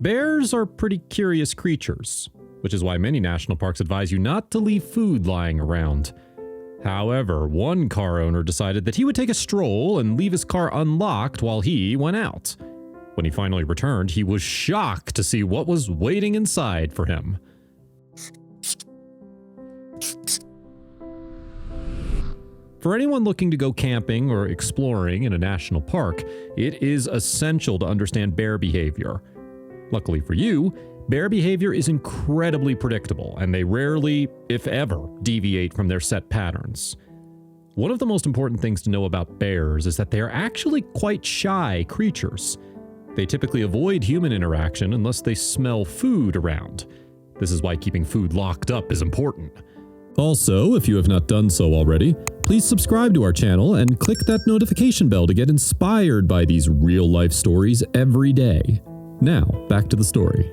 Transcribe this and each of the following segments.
Bears are pretty curious creatures, which is why many national parks advise you not to leave food lying around. However, one car owner decided that he would take a stroll and leave his car unlocked while he went out. When he finally returned, he was shocked to see what was waiting inside for him. For anyone looking to go camping or exploring in a national park, it is essential to understand bear behavior. Luckily for you, bear behavior is incredibly predictable, and they rarely, if ever, deviate from their set patterns. One of the most important things to know about bears is that they are actually quite shy creatures. They typically avoid human interaction unless they smell food around. This is why keeping food locked up is important. Also, if you have not done so already, please subscribe to our channel and click that notification bell to get inspired by these real-life stories every day. Now, back to the story.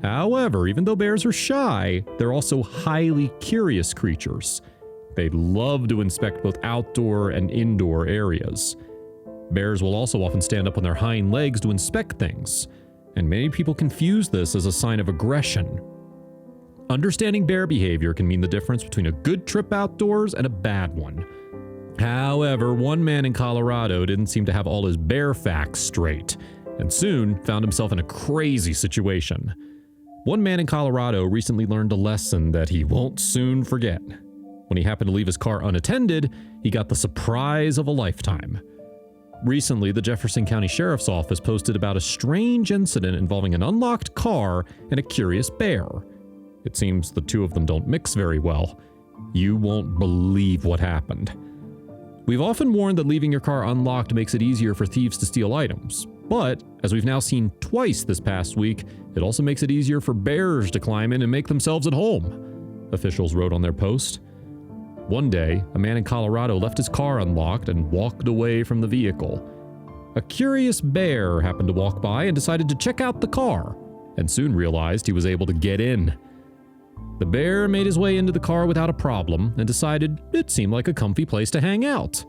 However, even though bears are shy, they're also highly curious creatures. They love to inspect both outdoor and indoor areas. Bears will also often stand up on their hind legs to inspect things, and many people confuse this as a sign of aggression. Understanding bear behavior can mean the difference between a good trip outdoors and a bad one. However, one man in Colorado didn't seem to have all his bear facts straight, and soon found himself in a crazy situation. One man in Colorado recently learned a lesson that he won't soon forget. When he happened to leave his car unattended, he got the surprise of a lifetime. Recently, the Jefferson County Sheriff's Office posted about a strange incident involving an unlocked car and a curious bear. It seems the two of them don't mix very well. You won't believe what happened. We've often warned that leaving your car unlocked makes it easier for thieves to steal items, but as we've now seen twice this past week, it also makes it easier for bears to climb in and make themselves at home, officials wrote on their post. One day, a man in Colorado left his car unlocked and walked away from the vehicle. A curious bear happened to walk by and decided to check out the car, and soon realized he was able to get in. The bear made his way into the car without a problem and decided it seemed like a comfy place to hang out.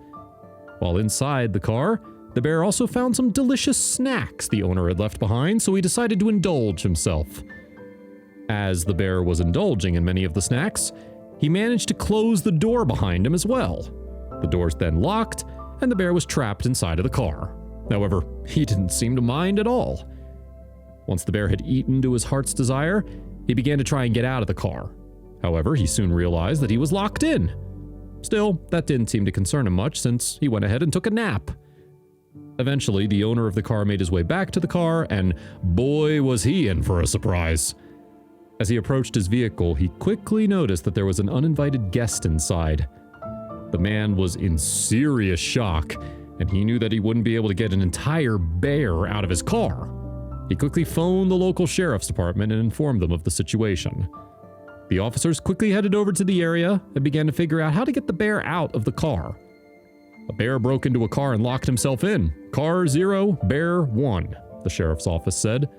While inside the car, the bear also found some delicious snacks the owner had left behind, so he decided to indulge himself. As the bear was indulging in many of the snacks, he managed to close the door behind him as well. The doors then locked, and the bear was trapped inside of the car. However, he didn't seem to mind at all. Once the bear had eaten to his heart's desire, he began to try and get out of the car. However, he soon realized that he was locked in. Still, that didn't seem to concern him much since he went ahead and took a nap. Eventually, the owner of the car made his way back to the car, and boy was he in for a surprise. As he approached his vehicle, he quickly noticed that there was an uninvited guest inside. The man was in serious shock, and he knew that he wouldn't be able to get an entire bear out of his car. He quickly phoned the local sheriff's department and informed them of the situation. The officers quickly headed over to the area and began to figure out how to get the bear out of the car. A bear broke into a car and locked himself in. Car 0, bear 1, the sheriff's office said.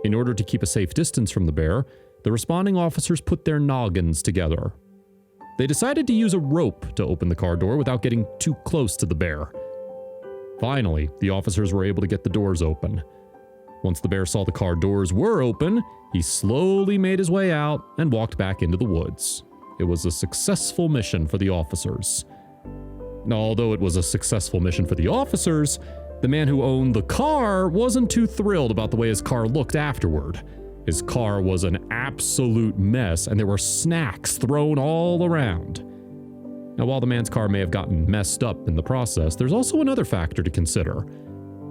In order to keep a safe distance from the bear, the responding officers put their noggins together. They decided to use a rope to open the car door without getting too close to the bear. Finally, the officers were able to get the doors open. Once the bear saw the car doors were open, he slowly made his way out and walked back into the woods. It was a successful mission for the officers. Although it was a successful mission for the officers, the man who owned the car wasn't too thrilled about the way his car looked afterward. His car was an absolute mess, and there were snacks thrown all around. Now, while the man's car may have gotten messed up in the process, there's also another factor to consider.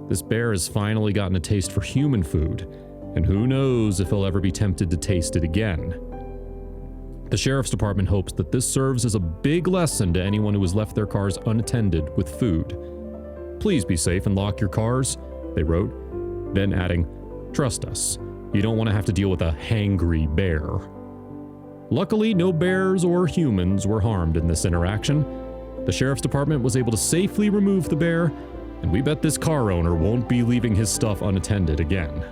This bear has finally gotten a taste for human food, and who knows if he'll ever be tempted to taste it again. The sheriff's department hopes that this serves as a big lesson to anyone who has left their cars unattended with food. Please be safe and lock your cars, they wrote, then adding, trust us, you don't want to have to deal with a hangry bear. Luckily, no bears or humans were harmed in this interaction. The sheriff's department was able to safely remove the bear, and we bet this car owner won't be leaving his stuff unattended again.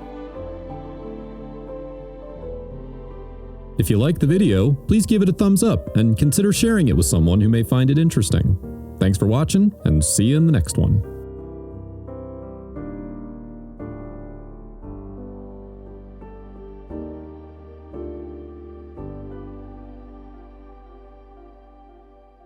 If you liked the video, please give it a thumbs up and consider sharing it with someone who may find it interesting. Thanks for watching, and see you in the next one.